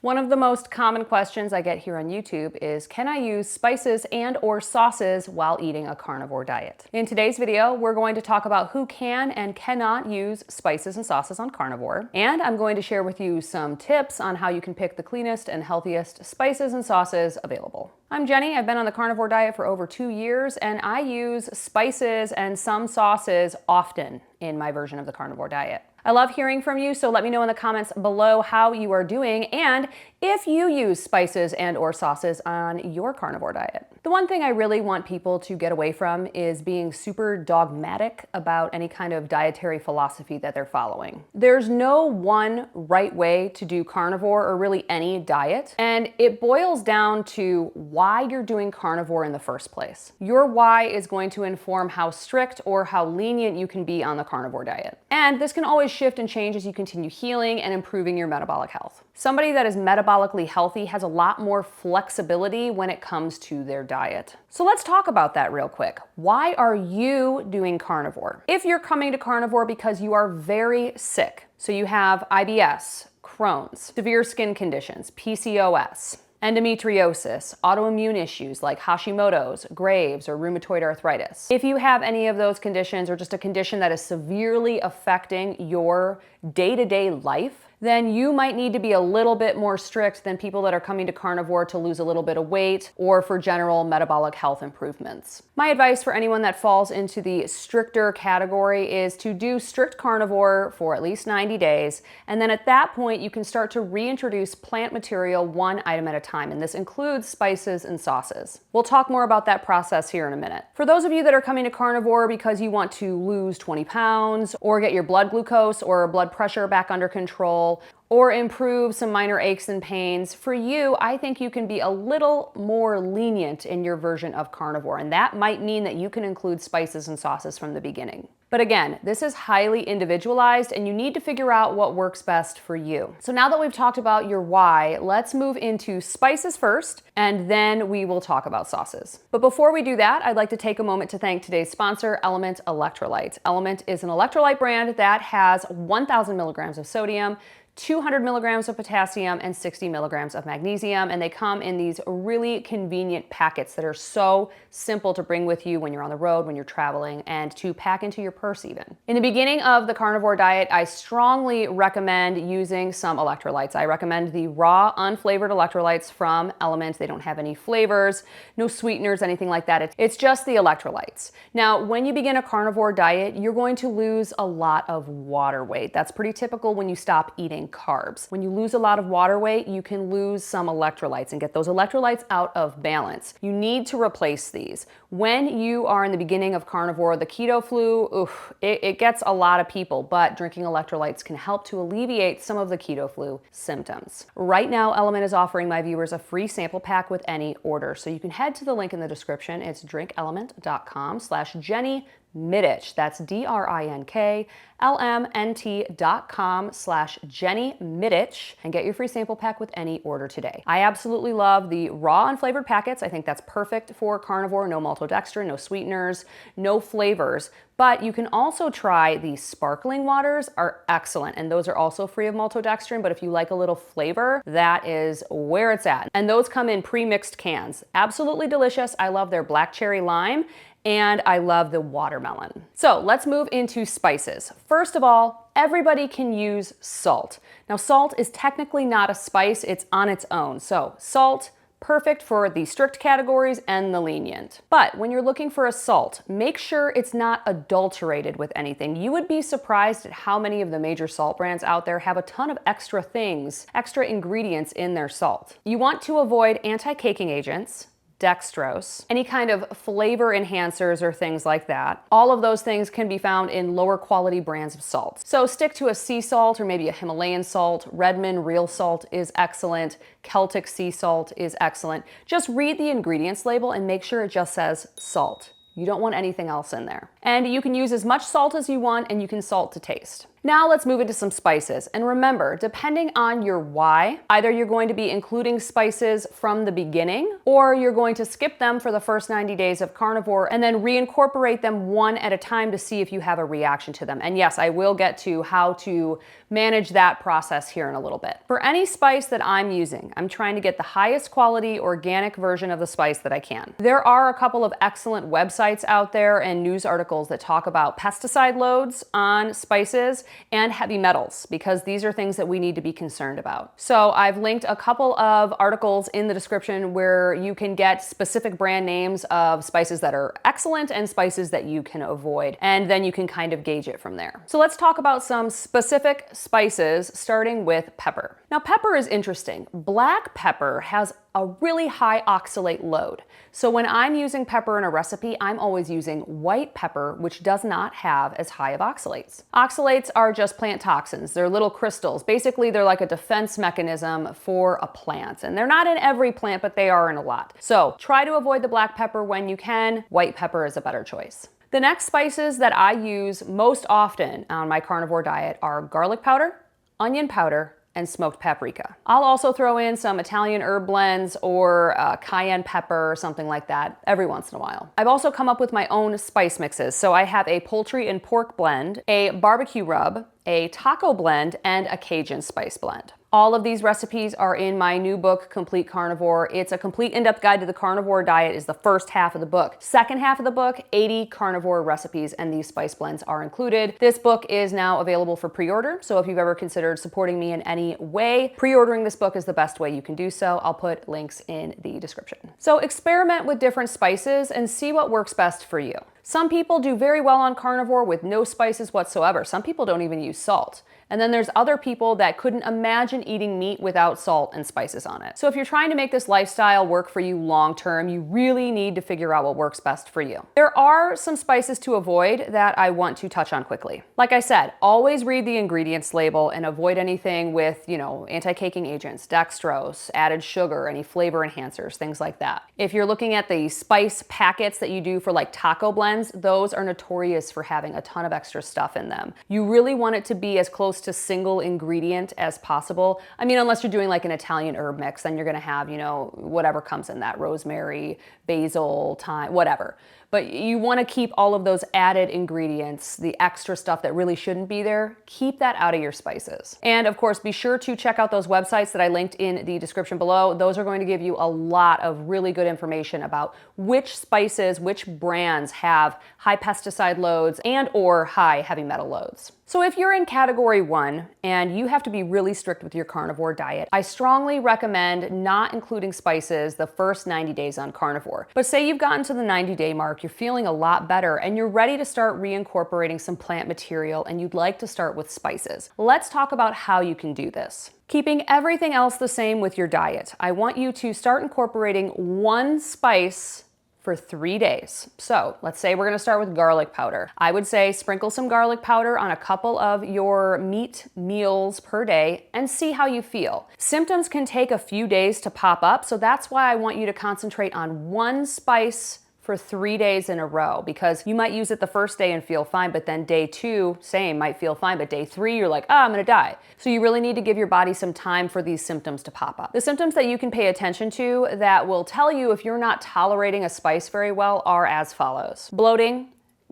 One of the most common questions I get here on YouTube is, can I use spices and or sauces while eating a carnivore diet? In today's video, we're going to talk about who can and cannot use spices and sauces on carnivore. And I'm going to share with you some tips on how you can pick the cleanest and healthiest spices and sauces available. I'm Jenny. I've been on the carnivore diet for over 2 years, and I use spices and some sauces often in my version of the carnivore diet. I love hearing from you, so let me know in the comments below how you are doing and if you use spices and or sauces on your carnivore diet. The one thing I really want people to get away from is being super dogmatic about any kind of dietary philosophy that they're following. There's no one right way to do carnivore or really any diet, and it boils down to why you're doing carnivore in the first place. Your why is going to inform how strict or how lenient you can be on the carnivore diet. And this can always shift and change as you continue healing and improving your metabolic health. Somebody that is metabolically healthy has a lot more flexibility when it comes to their diet. So let's talk about that real quick. Why are you doing carnivore? If you're coming to carnivore because you are very sick, so you have IBS, Crohn's, severe skin conditions, PCOS, endometriosis, autoimmune issues like Hashimoto's, Graves', or rheumatoid arthritis. If you have any of those conditions or just a condition that is severely affecting your day-to-day life, then you might need to be a little bit more strict than people that are coming to carnivore to lose a little bit of weight or for general metabolic health improvements. My advice for anyone that falls into the stricter category is to do strict carnivore for at least 90 days, and then at that point you can start to reintroduce plant material one item at a time, and this includes spices and sauces. We'll talk more about that process here in a minute. For those of you that are coming to carnivore because you want to lose 20 pounds or get your blood glucose or blood pressure back under control, or improve some minor aches and pains, for you, I think you can be a little more lenient in your version of carnivore, and that might mean that you can include spices and sauces from the beginning. But again, this is highly individualized and you need to figure out what works best for you. So now that we've talked about your why, let's move into spices first, and then we will talk about sauces. But before we do that, I'd like to take a moment to thank today's sponsor, Element Electrolyte. Element is an electrolyte brand that has 1,000 milligrams of sodium, 200 milligrams of potassium, and 60 milligrams of magnesium, and they come in these really convenient packets that are so simple to bring with you when you're on the road, when you're traveling, and to pack into your purse even. In the beginning of the carnivore diet, I strongly recommend using some electrolytes. I recommend the raw, unflavored electrolytes from Element. They don't have any flavors, no sweeteners, anything like that. It's just the electrolytes. Now, when you begin a carnivore diet, you're going to lose a lot of water weight. That's pretty typical when you stop eating carbs. When you lose a lot of water weight, you can lose some electrolytes and get those electrolytes out of balance. You need to replace these. When you are in the beginning of carnivore, the keto flu, it gets a lot of people, but drinking electrolytes can help to alleviate some of the keto flu symptoms. Right now, Element is offering my viewers a free sample pack with any order. So you can head to the link in the description. It's drinkelement.com/JennyMiddich. That's DRINKLMNT.com/JennyMiddich and get your free sample pack with any order today. I absolutely love the raw unflavored packets. I think that's perfect for carnivore. No maltodextrin, no sweeteners, no flavors. But you can also try the sparkling waters, are excellent, and those are also free of maltodextrin, but if you like a little flavor, that is where it's at. And those come in pre-mixed cans. Absolutely delicious. I love their black cherry lime, and I love the watermelon. So let's move into spices. First of all, everybody can use salt. Now, salt is technically not a spice, it's on its own. So salt, perfect for the strict categories and the lenient. But when you're looking for a salt, make sure it's not adulterated with anything. You would be surprised at how many of the major salt brands out there have a ton of extra things, extra ingredients in their salt. You want to avoid anti-caking agents, dextrose, any kind of flavor enhancers or things like that. All of those things can be found in lower quality brands of salt. So stick to a sea salt or maybe a Himalayan salt. Redmond real salt is excellent. Celtic sea salt is excellent. Just read the ingredients label and make sure it just says salt. You don't want anything else in there. And you can use as much salt as you want, and you can salt to taste. Now let's move into some spices. And remember, depending on your why, either you're going to be including spices from the beginning, or you're going to skip them for the first 90 days of carnivore and then reincorporate them one at a time to see if you have a reaction to them. And yes, I will get to how to manage that process here in a little bit. For any spice that I'm using, I'm trying to get the highest quality organic version of the spice that I can. There are a couple of excellent websites out there and news articles that talk about pesticide loads on spices and heavy metals, because these are things that we need to be concerned about. So I've linked a couple of articles in the description where you can get specific brand names of spices that are excellent and spices that you can avoid, and then you can kind of gauge it from there. So let's talk about some specific spices, starting with pepper. Now, pepper is interesting. Black pepper has a really high oxalate load. So when I'm using pepper in a recipe, I'm always using white pepper, which does not have as high of oxalates. Oxalates are just plant toxins. They're little crystals. Basically, they're like a defense mechanism for a plant. And they're not in every plant, but they are in a lot. So try to avoid the black pepper when you can. White pepper is a better choice. The next spices that I use most often on my carnivore diet are garlic powder, onion powder, and smoked paprika. I'll also throw in some Italian herb blends or cayenne pepper or something like that every once in a while. I've also come up with my own spice mixes. So I have a poultry and pork blend, a barbecue rub, a taco blend, and a Cajun spice blend. All of these recipes are in my new book, Complete Carnivore. It's a complete in-depth guide to the carnivore diet is the first half of the book. Second half of the book, 80 carnivore recipes, and these spice blends are included. This book is now available for pre-order, so if you've ever considered supporting me in any way, pre-ordering this book is the best way you can do so. I'll put links in the description. So experiment with different spices and see what works best for you. Some people do very well on carnivore with no spices whatsoever. Some people don't even use salt. And then there's other people that couldn't imagine eating meat without salt and spices on it. So if you're trying to make this lifestyle work for you long term, you really need to figure out what works best for you. There are some spices to avoid that I want to touch on quickly. Like I said, always read the ingredients label and avoid anything with, anti-caking agents, dextrose, added sugar, any flavor enhancers, things like that. If you're looking at the spice packets that you do for like taco blends, those are notorious for having a ton of extra stuff in them. You really want it to be as close to single ingredient as possible. I mean, unless you're doing like an Italian herb mix, then you're gonna have, whatever comes in that, rosemary, basil, thyme, whatever. But you wanna keep all of those added ingredients, the extra stuff that really shouldn't be there, keep that out of your spices. And of course, be sure to check out those websites that I linked in the description below. Those are going to give you a lot of really good information about which spices, which brands have high pesticide loads and or high heavy metal loads. So if you're in category 1 and you have to be really strict with your carnivore diet, I strongly recommend not including spices the first 90 days on carnivore. But say you've gotten to the 90-day mark, you're feeling a lot better, and you're ready to start reincorporating some plant material, and you'd like to start with spices. Let's talk about how you can do this. Keeping everything else the same with your diet, I want you to start incorporating one spice for 3 days. So let's say we're gonna start with garlic powder. I would say sprinkle some garlic powder on a couple of your meat meals per day and see how you feel. Symptoms can take a few days to pop up, so that's why I want you to concentrate on one spice for 3 days in a row, because you might use it the first day and feel fine, but then day 2, same, might feel fine, but day 3, you're like, I'm gonna die. So you really need to give your body some time for these symptoms to pop up. The symptoms that you can pay attention to that will tell you if you're not tolerating a spice very well are as follows: bloating,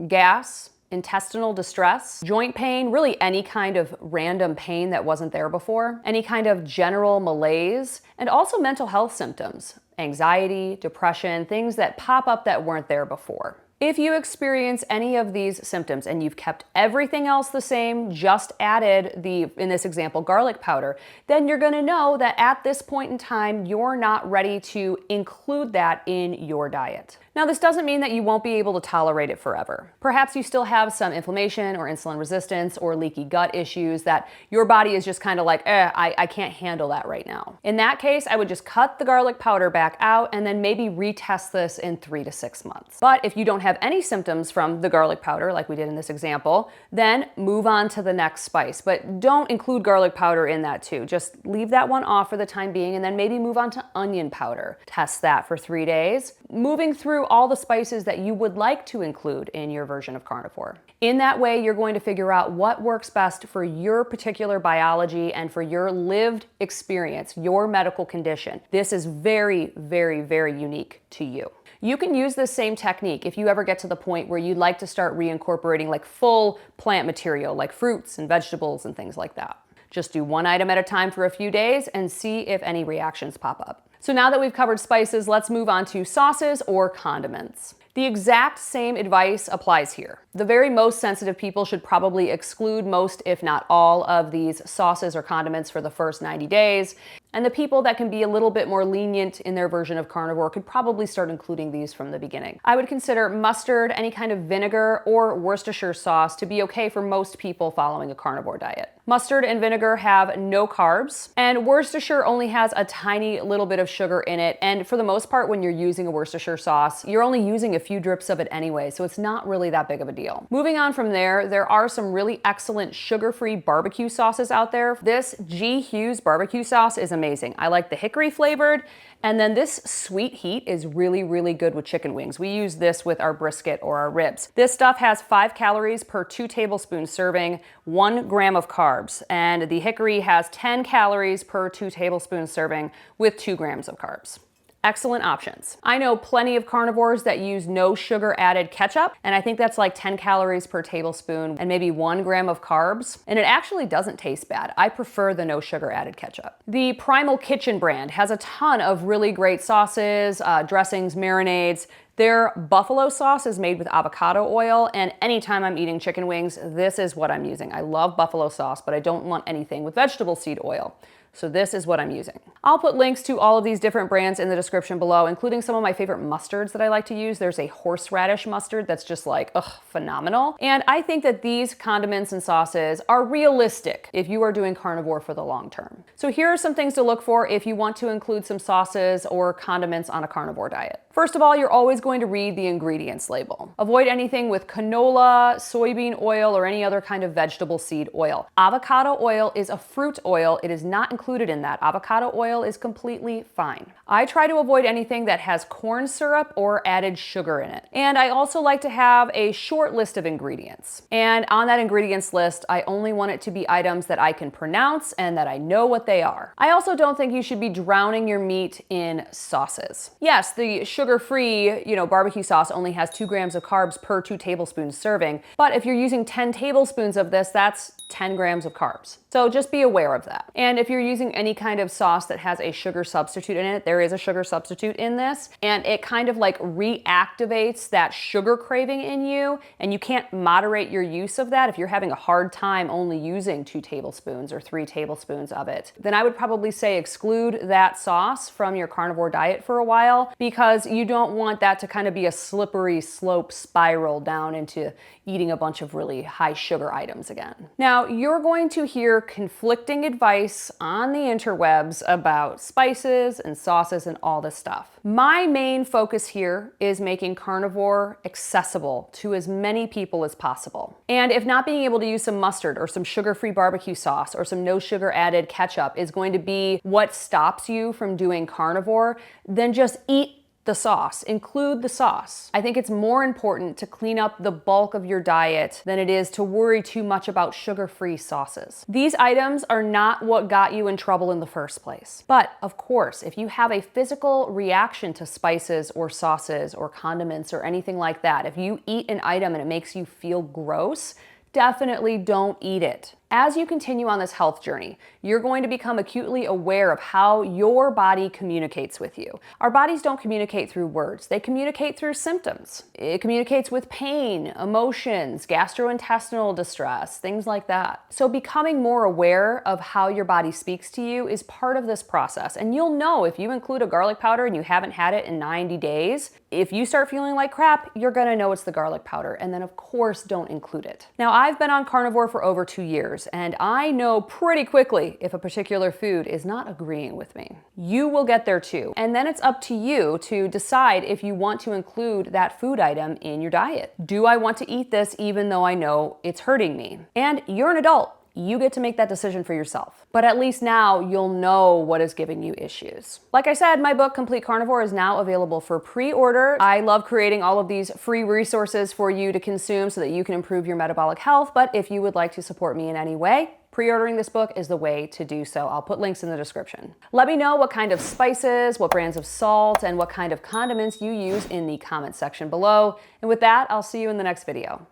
gas, intestinal distress, joint pain, really any kind of random pain that wasn't there before, any kind of general malaise, and also mental health symptoms, anxiety, depression, things that pop up that weren't there before. If you experience any of these symptoms and you've kept everything else the same, just added in this example, garlic powder, then you're gonna know that at this point in time, you're not ready to include that in your diet. Now, this doesn't mean that you won't be able to tolerate it forever. Perhaps you still have some inflammation or insulin resistance or leaky gut issues that your body is just kind of like, I can't handle that right now. In that case, I would just cut the garlic powder back out and then maybe retest this in 3 to 6 months. But if you don't have any symptoms from the garlic powder, like we did in this example, then move on to the next spice. But don't include garlic powder in that too. Just leave that one off for the time being, and then maybe move on to onion powder. Test that for 3 days, moving through all the spices that you would like to include in your version of carnivore. In that way, you're going to figure out what works best for your particular biology and for your lived experience, your medical condition. This is very, very, very unique to you. You can use this same technique if you ever get to the point where you'd like to start reincorporating like full plant material, like fruits and vegetables and things like that. Just do one item at a time for a few days and see if any reactions pop up. So now that we've covered spices, let's move on to sauces or condiments. The exact same advice applies here. The very most sensitive people should probably exclude most, if not all, of these sauces or condiments for the first 90 days. And the people that can be a little bit more lenient in their version of carnivore could probably start including these from the beginning. I would consider mustard, any kind of vinegar, or Worcestershire sauce to be okay for most people following a carnivore diet. Mustard and vinegar have no carbs, and Worcestershire only has a tiny little bit of sugar in it. And for the most part, when you're using a Worcestershire sauce, you're only using a few drips of it anyway, so it's not really that big of a deal. Moving on from there, there are some really excellent sugar-free barbecue sauces out there. This G. Hughes barbecue sauce is amazing. I like the hickory flavored, and then this sweet heat is really, really good with chicken wings. We use this with our brisket or our ribs. This stuff has 5 calories per 2 tablespoon serving, 1 gram of carbs, and the hickory has 10 calories per 2 tablespoon serving with 2 grams of carbs. Excellent options. I know plenty of carnivores that use no sugar added ketchup, and I think that's like 10 calories per tablespoon and maybe 1 gram of carbs, and it actually doesn't taste bad. I prefer the no sugar added ketchup. The Primal Kitchen brand has a ton of really great sauces, dressings, marinades. Their buffalo sauce is made with avocado oil, and anytime I'm eating chicken wings, this is what I'm using. I love buffalo sauce, but I don't want anything with vegetable seed oil. So this is what I'm using. I'll put links to all of these different brands in the description below, including some of my favorite mustards that I like to use. There's a horseradish mustard that's just like, phenomenal. And I think that these condiments and sauces are realistic if you are doing carnivore for the long term. So here are some things to look for if you want to include some sauces or condiments on a carnivore diet. First of all, you're always going to read the ingredients label. Avoid anything with canola, soybean oil, or any other kind of vegetable seed oil. Avocado oil is a fruit oil. It is not included in that. Avocado oil is completely fine. I try to avoid anything that has corn syrup or added sugar in it. And I also like to have a short list of ingredients. And on that ingredients list, I only want it to be items that I can pronounce and that I know what they are. I also don't think you should be drowning your meat in sauces. Yes, the sugar-free, barbecue sauce only has 2 grams of carbs per 2 tablespoons serving. But if you're using 10 tablespoons of this, that's 10 grams of carbs. So just be aware of that. And if you're using any kind of sauce that has a sugar substitute in it, there is a sugar substitute in this, and it kind of like reactivates that sugar craving in you, and you can't moderate your use of that. If you're having a hard time only using 2 tablespoons or 3 tablespoons of it, then I would probably say exclude that sauce from your carnivore diet for a while, because you don't want that to kind of be a slippery slope spiral down into eating a bunch of really high sugar items again. Now, you're going to hear conflicting advice on the interwebs about spices and sauces and all this stuff. My main focus here is making carnivore accessible to as many people as possible. And if not being able to use some mustard or some sugar-free barbecue sauce or some no sugar added ketchup is going to be what stops you from doing carnivore, then just eat the sauce, include the sauce. I think it's more important to clean up the bulk of your diet than it is to worry too much about sugar-free sauces. These items are not what got you in trouble in the first place. But of course, if you have a physical reaction to spices or sauces or condiments or anything like that, if you eat an item and it makes you feel gross, definitely don't eat it. As you continue on this health journey, you're going to become acutely aware of how your body communicates with you. Our bodies don't communicate through words. They communicate through symptoms. It communicates with pain, emotions, gastrointestinal distress, things like that. So becoming more aware of how your body speaks to you is part of this process. And you'll know if you include a garlic powder and you haven't had it in 90 days, if you start feeling like crap, you're gonna know it's the garlic powder. And then of course, don't include it. Now, I've been on carnivore for over 2 years. triggers, and I know pretty quickly if a particular food is not agreeing with me. You will get there too, and then it's up to you to decide if you want to include that food item in your diet. Do I want to eat this even though I know it's hurting me? And you're an adult. You get to make that decision for yourself. But at least now you'll know what is giving you issues. Like I said, my book, Complete Carnivore, is now available for pre-order. I love creating all of these free resources for you to consume so that you can improve your metabolic health. But if you would like to support me in any way, pre-ordering this book is the way to do so. I'll put links in the description. Let me know what kind of spices, what brands of salt, and what kind of condiments you use in the comment section below. And with that, I'll see you in the next video.